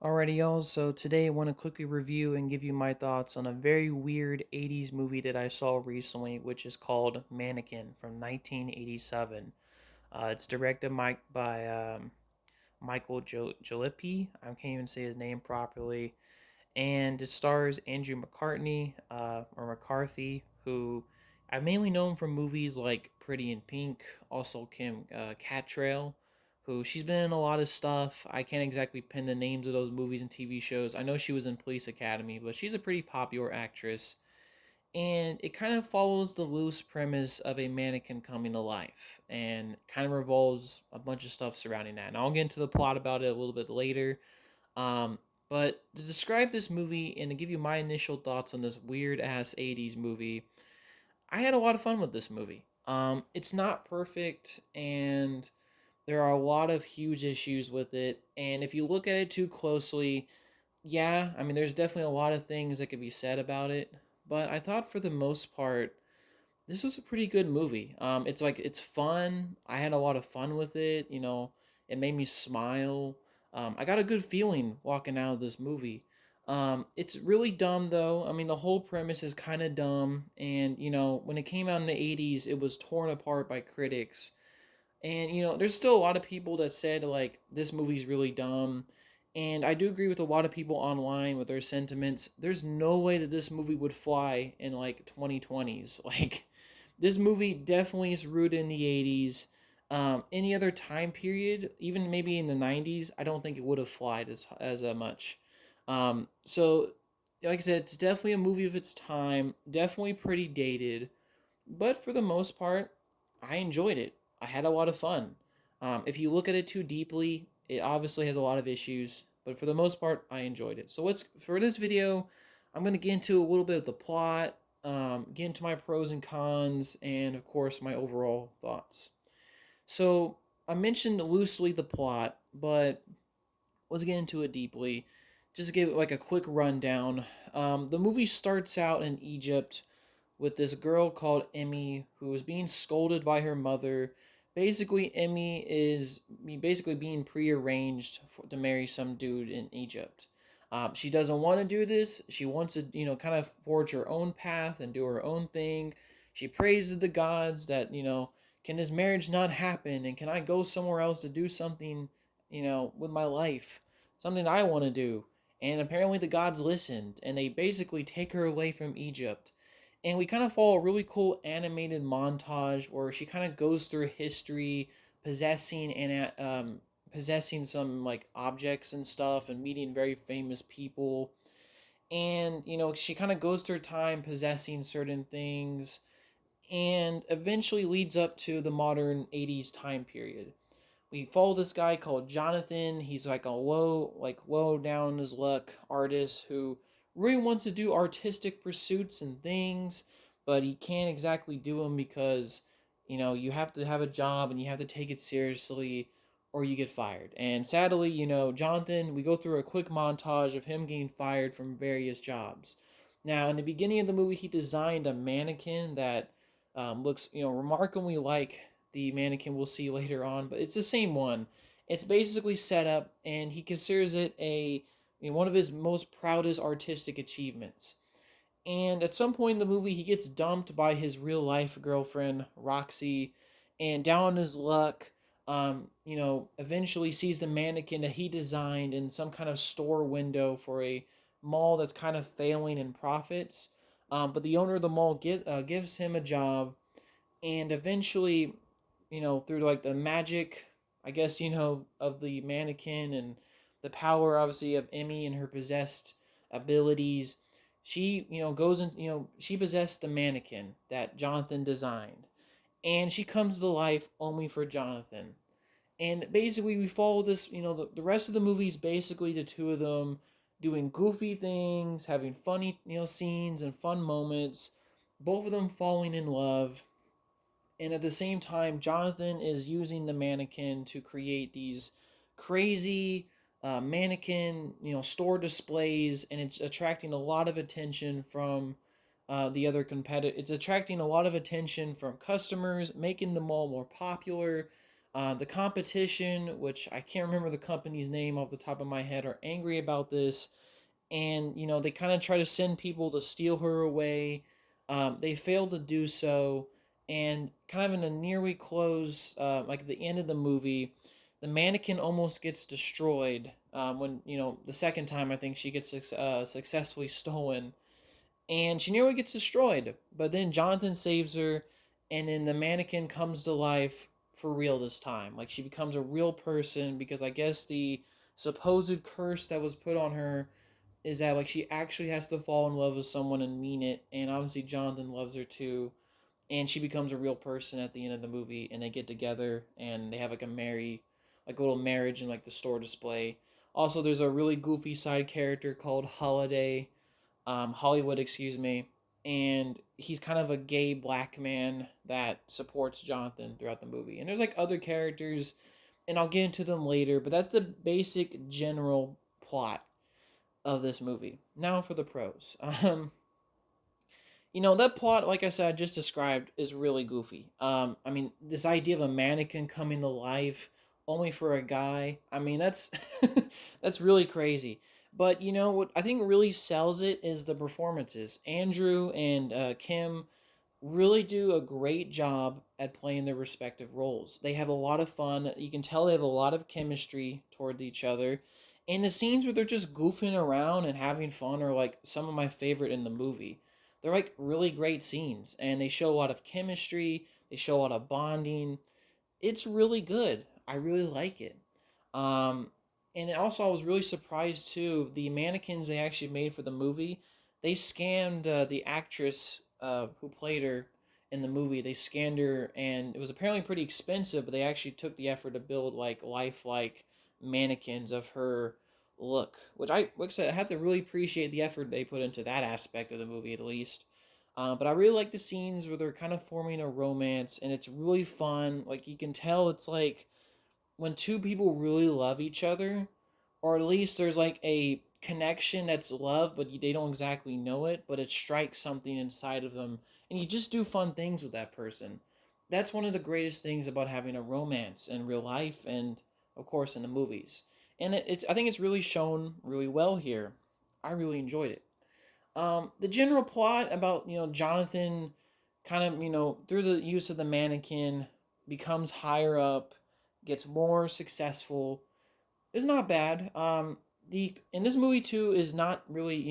Alrighty, y'all. So today I want to quickly review and give you my thoughts on a very weird 80s movie that I saw recently, which is called Mannequin from 1987. It's directed by Michael Jalippi. I can't even say his name properly. And it stars Andrew McCartney, or McCarthy, who I mainly know him from movies like Pretty in Pink, also Kim Cattrall, who she's been in a lot of stuff. I can't exactly pin the names of those movies and TV shows. I know she was in Police Academy, but she's a pretty popular actress. And it kind of follows the loose premise of a mannequin coming to life and kind of revolves a bunch of stuff surrounding that. And I'll get into the plot about it a little bit later. Um, but to describe this movie and to give you my initial thoughts on this weird ass 80s movie, I had a lot of fun with this movie. It's not perfect and there are a lot of huge issues with it. And if you look at it too closely, yeah, I mean, there's definitely a lot of things that could be said about it. But I thought for the most part, this was a pretty good movie. It's fun. I had a lot of fun with it. It made me smile. I got a good feeling walking out of this movie. It's really dumb though. I mean, the whole premise is kind of dumb, and when it came out in the '80s, it was torn apart by critics. And there's still a lot of people that said like this movie's really dumb. And I do agree with a lot of people online with their sentiments. There's no way that this movie would fly in like 2020s. Like this movie definitely is rooted in the 80s. Any other time period, even maybe in the 90s, I don't think it would have flied as much. So like I said, it's definitely a movie of its time, definitely pretty dated, but for the most part, I enjoyed it. I had a lot of fun. If you look at it too deeply, it obviously has a lot of issues, but for the most part, I enjoyed it. So let's for this video, I'm gonna get into a little bit of the plot, get into my pros and cons, and of course my overall thoughts. So I mentioned loosely the plot, but let's get into it deeply. Just to give like a quick rundown. The movie starts out in Egypt with this girl called Emmy who is being scolded by her mother. Basically, Emmy is basically being prearranged to marry some dude in Egypt. She doesn't want to do this. She wants to, kind of forge her own path and do her own thing. She prays to the gods that, can this marriage not happen? And can I go somewhere else to do something, with my life? Something I want to do. And apparently the gods listened and they basically take her away from Egypt, and we kind of follow a really cool animated montage where she kind of goes through history, possessing possessing some like objects and stuff, and meeting very famous people. And she kind of goes through time possessing certain things, and eventually leads up to the modern '80s time period. We follow this guy called Jonathan. He's like a low down on his luck artist who really wants to do artistic pursuits and things, but he can't exactly do them because, you have to have a job and you have to take it seriously or you get fired. And sadly, Jonathan, we go through a quick montage of him getting fired from various jobs. Now, in the beginning of the movie, he designed a mannequin that looks, remarkably like the mannequin we'll see later on, but it's the same one. It's basically set up, and he considers it one of his most proudest artistic achievements. And at some point in the movie, he gets dumped by his real life girlfriend Roxy, and down on his luck, eventually sees the mannequin that he designed in some kind of store window for a mall that's kind of failing in profits. But the owner of the mall gives him a job, and eventually, through like the magic, I guess, of the mannequin and the power obviously of Emmy and her possessed abilities, she, goes and, she possessed the mannequin that Jonathan designed, and she comes to life only for Jonathan. And basically we follow this, the rest of the movie is basically the two of them doing goofy things, having funny, scenes and fun moments, both of them falling in love. And at the same time, Jonathan is using the mannequin to create these crazy mannequin, store displays, and it's attracting a lot of attention from the other competitor. It's attracting a lot of attention from customers, making the mall more popular. The competition, which I can't remember the company's name off the top of my head, are angry about this, and they kind of try to send people to steal her away. They fail to do so, and kind of in a nearly close, like at the end of the movie, the mannequin almost gets destroyed when the second time I think she gets successfully stolen, and she nearly gets destroyed. But then Jonathan saves her, and then the mannequin comes to life for real this time. Like she becomes a real person because I guess the supposed curse that was put on her is that like she actually has to fall in love with someone and mean it, and obviously Jonathan loves her too, and she becomes a real person at the end of the movie, and they get together and they have like like a little marriage and like the store display. Also, there's a really goofy side character called Hollywood, excuse me, and he's kind of a gay black man that supports Jonathan throughout the movie. And there's like other characters, and I'll get into them later, but that's the basic general plot of this movie. Now for the pros. That plot, like I said, I just described, is really goofy. I mean, this idea of a mannequin coming to life only for a guy. I mean, that's that's really crazy. But what I think really sells it is the performances. Andrew and Kim really do a great job at playing their respective roles. They have a lot of fun. You can tell they have a lot of chemistry toward each other. And the scenes where they're just goofing around and having fun are like some of my favorite in the movie. They're like really great scenes and they show a lot of chemistry, they show a lot of bonding. It's really good. I really like it. Um, and also, I was really surprised too. The mannequins they actually made for the movie, they scanned the actress who played her in the movie. They scanned her, and it was apparently pretty expensive. But they actually took the effort to build like lifelike mannequins of her look, which like I said, I have to really appreciate the effort they put into that aspect of the movie at least. But I really like the scenes where they're kind of forming a romance, and it's really fun. Like you can tell, it's like when two people really love each other, or at least there's like a connection that's love, but they don't exactly know it, but it strikes something inside of them, and you just do fun things with that person. That's one of the greatest things about having a romance in real life, and of course in the movies. And it's I think it's really shown really well here. I really enjoyed it. The general plot about Jonathan, kind of through the use of the mannequin, becomes higher up, gets more successful. Is not bad. The in this movie too is not really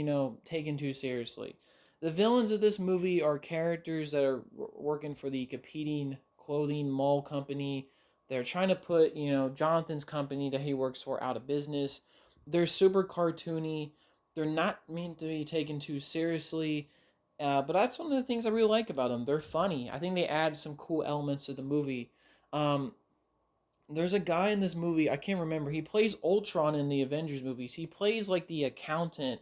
taken too seriously. The villains of this movie are characters that are working for the competing clothing mall company. They're trying to put Jonathan's company that he works for out of business. They're super cartoony. They're not meant to be taken too seriously. But that's one of the things I really like about them. They're funny. I think they add some cool elements to the movie. Um, there's a guy in this movie, I can't remember. He plays Ultron in the Avengers movies. He plays like the accountant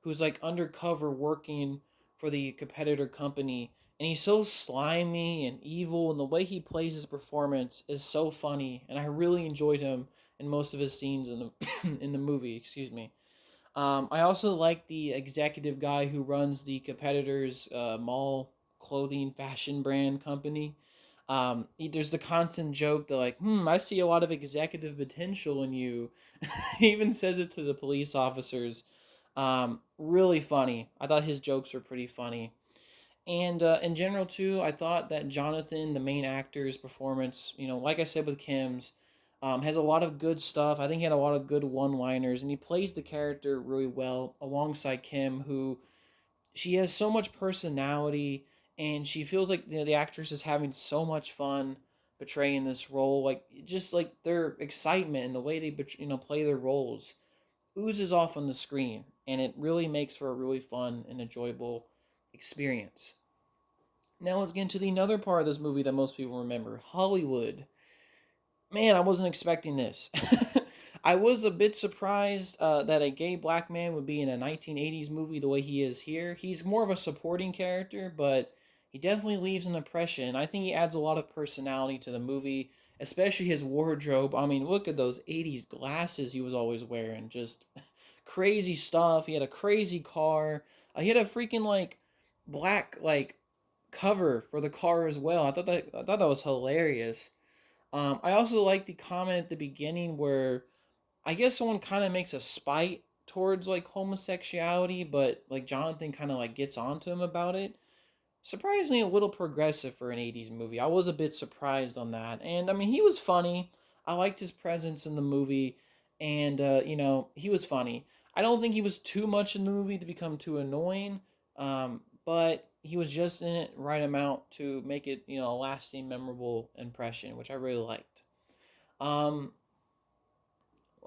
who's like undercover working for the competitor company. And he's so slimy and evil, and the way he plays his performance is so funny. And I really enjoyed him in most of his scenes in the in the movie. Excuse me. I also like the executive guy who runs the competitor's mall clothing fashion brand company. There's the constant joke that like, I see a lot of executive potential in you. He even says it to the police officers. Really funny. I thought his jokes were pretty funny. And in general, too, I thought that Jonathan, the main actor's performance, like I said with Kim's, has a lot of good stuff. I think he had a lot of good one-liners, and he plays the character really well alongside Kim, who she has so much personality, and she feels like the actress is having so much fun portraying this role. Like just like their excitement and the way they play their roles oozes off on the screen, and it really makes for a really fun and enjoyable experience. Now let's get into the another part of this movie that most people remember, Hollywood. Man, I wasn't expecting this. I was a bit surprised that a gay black man would be in a 1980s movie the way he is here. He's more of a supporting character, but he definitely leaves an impression. I think he adds a lot of personality to the movie, especially his wardrobe. I mean, look at those 80s glasses he was always wearing. Just crazy stuff. He had a crazy car. He had a freaking like black like cover for the car as well. I thought that was hilarious. I also like the comment at the beginning where I guess someone kind of makes a spite towards like homosexuality, but like Jonathan kind of like gets onto him about it. Surprisingly, a little progressive for an 80s movie. I was a bit surprised on that. And I mean, he was funny. I liked his presence in the movie. And, he was funny. I don't think he was too much in the movie to become too annoying. But he was just in it right amount to make it, a lasting, memorable impression, which I really liked. Um,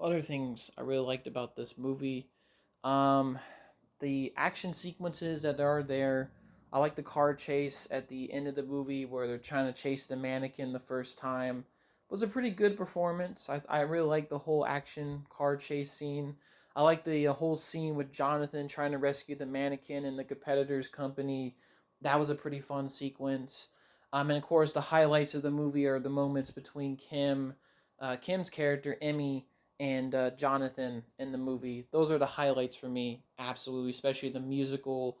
Other things I really liked about this movie. Um, the action sequences that are there. I like the car chase at the end of the movie where they're trying to chase the mannequin the first time. It was a pretty good performance. I really like the whole action car chase scene. I like the whole scene with Jonathan trying to rescue the mannequin in the competitor's company. That was a pretty fun sequence. And of course, the highlights of the movie are the moments between Kim's character Emmy, and Jonathan in the movie. Those are the highlights for me, absolutely, especially the musical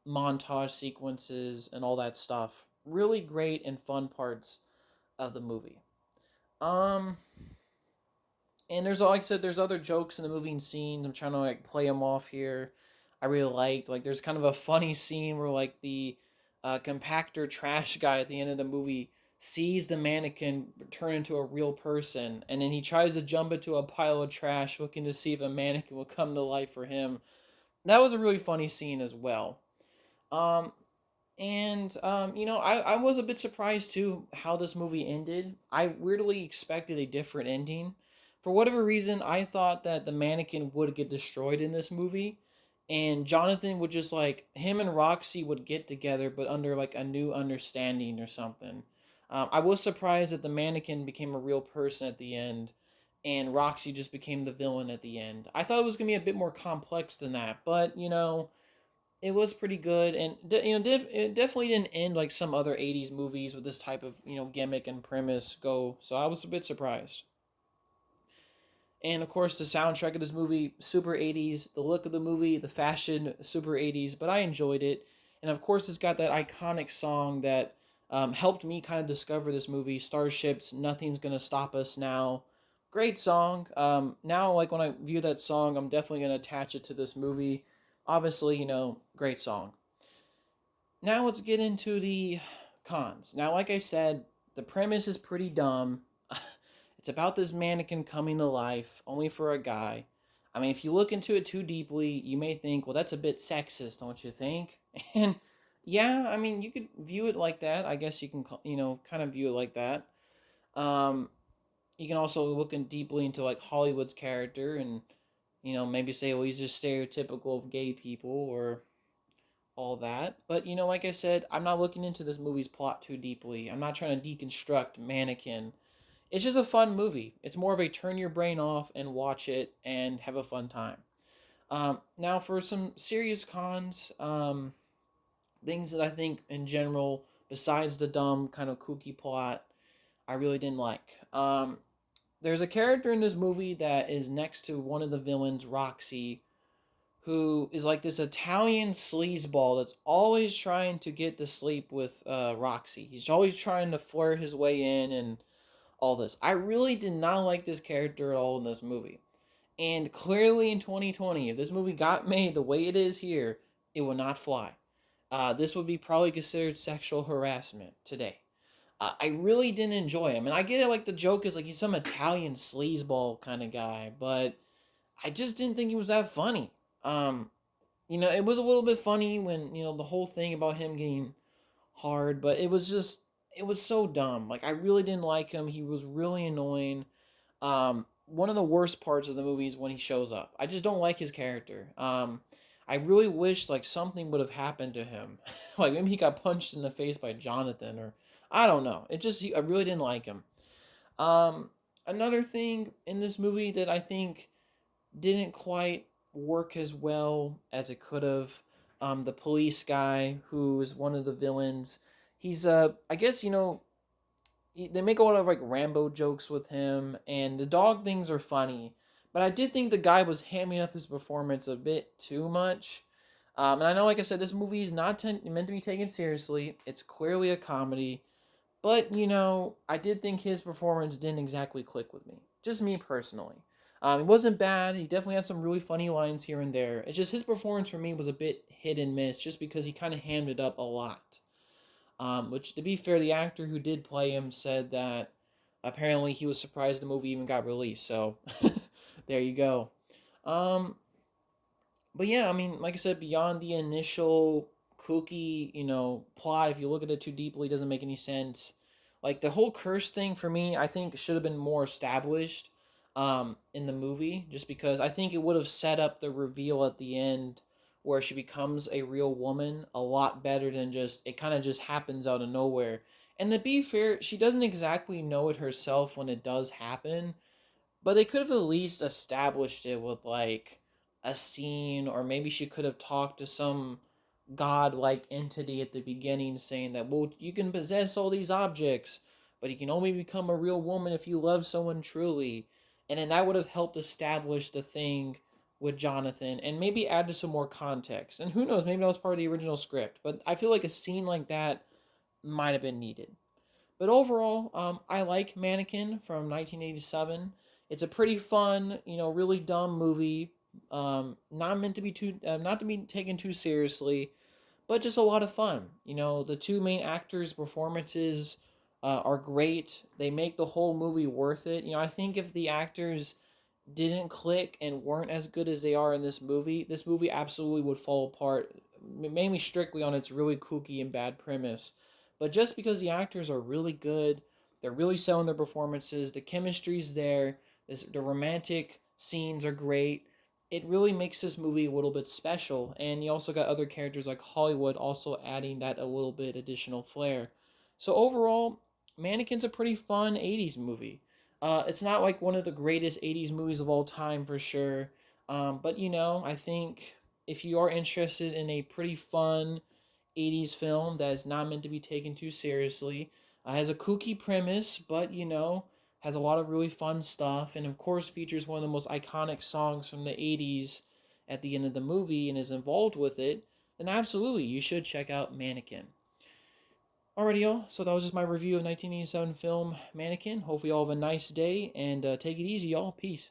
montage sequences and all that stuff. Really great and fun parts of the movie. Um, and there's like I said, there's other jokes in the movie and scenes. I'm trying to like play them off here. I really liked like there's kind of a funny scene where like the compactor trash guy at the end of the movie sees the mannequin turn into a real person, and then he tries to jump into a pile of trash, looking to see if a mannequin will come to life for him. That was a really funny scene as well. Um, I was a bit surprised too how this movie ended. I weirdly expected a different ending. For whatever reason, I thought that the mannequin would get destroyed in this movie, and Jonathan would just like him and Roxy would get together, but under like a new understanding or something. I was surprised that the mannequin became a real person at the end, and Roxy just became the villain at the end. I thought it was gonna be a bit more complex than that, but it was pretty good, and it definitely didn't end like some other '80s movies with this type of gimmick and premise go. So I was a bit surprised. And of course, the soundtrack of this movie, super '80s. The look of the movie, the fashion, super '80s. But I enjoyed it, and of course, it's got that iconic song that helped me kind of discover this movie. Starships, Nothing's Gonna Stop Us Now. Great song. Now, like when I view that song, I'm definitely gonna attach it to this movie. Obviously, great song. Now let's get into the cons. Now, like I said, the premise is pretty dumb. It's about this mannequin coming to life only for a guy. I mean, if you look into it too deeply, you may think, well, that's a bit sexist, don't you think? And yeah, I mean, you could view it like that. I guess you can, kind of view it like that. Um, you can also look in deeply into like Hollywood's character and, maybe say, well, he's just stereotypical of gay people or all that. But like I said, I'm not looking into this movie's plot too deeply. I'm not trying to deconstruct Mannequin. It's just a fun movie. It's more of a turn your brain off and watch it and have a fun time. Now, for some serious cons, things that I think in general, besides the dumb kind of kooky plot, I really didn't like. There's a character in this movie that is next to one of the villains, Roxy, who is like this Italian sleazeball that's always trying to get to sleep with Roxy. He's always trying to flirt his way in and all this. I really did not like this character at all in this movie. And clearly in 2020, if this movie got made the way it is here, it would not fly. This would be probably considered sexual harassment today. I really didn't enjoy him. And I get it, like, the joke is like he's some Italian sleazeball kind of guy, but I just didn't think he was that funny. Um, it was a little bit funny when, the whole thing about him getting hard, but it was so dumb. Like, I really didn't like him. He was really annoying. One of the worst parts of the movie is when he shows up. I just don't like his character. I really wish like something would have happened to him. Like maybe he got punched in the face by Jonathan or I don't know. I really didn't like him. Um, Another thing in this movie that I think didn't quite work as well as it could have. The police guy who is one of the villains. He's I guess they make a lot of like Rambo jokes with him, and the dog things are funny. But I did think the guy was hamming up his performance a bit too much. And I know, like I said, this movie is not meant to be taken seriously. It's clearly a comedy, But, I did think his performance didn't exactly click with me. Just me personally. It wasn't bad. He definitely had some really funny lines here and there. It's just his performance for me was a bit hit and miss just because he kind of hammed it up a lot. Which, to be fair, the actor who did play him said that apparently he was surprised the movie even got released. So, there you go. Um, but yeah, I mean, like I said, beyond the initial kooky, plot, if you look at it too deeply, it doesn't make any sense. Like the whole curse thing for me, I think should have been more established in the movie, just because I think it would have set up the reveal at the end where she becomes a real woman a lot better than just it kind of just happens out of nowhere. And to be fair, she doesn't exactly know it herself when it does happen, but they could have at least established it with like a scene, or maybe she could have talked to some god-like entity at the beginning saying that, well, you can possess all these objects, but you can only become a real woman if you love someone truly. And then that would have helped establish the thing with Jonathan and maybe add to some more context. And who knows, maybe that was part of the original script. But I feel like a scene like that might have been needed. But overall, I like Mannequin from 1987. It's a pretty fun, really dumb movie. Not meant to be not to be taken too seriously, but just a lot of fun. The two main actors' performances are great. They make the whole movie worth it. I think if the actors didn't click and weren't as good as they are in this movie absolutely would fall apart, mainly strictly on its really kooky and bad premise. But just because the actors are really good, they're really selling their performances, the chemistry's there, the romantic scenes are great. It really makes this movie a little bit special, and you also got other characters like Hollywood also adding that a little bit additional flair. So overall, Mannequin's a pretty fun '80s movie. It's not like one of the greatest '80s movies of all time for sure, but I think if you are interested in a pretty fun '80s film that is not meant to be taken too seriously, has a kooky premise, but has a lot of really fun stuff, and of course features one of the most iconic songs from the '80s at the end of the movie and is involved with it, then absolutely you should check out Mannequin. Alrighty, y'all. So that was just my review of 1987 film Mannequin. Hopefully, y'all have a nice day and take it easy, y'all. Peace.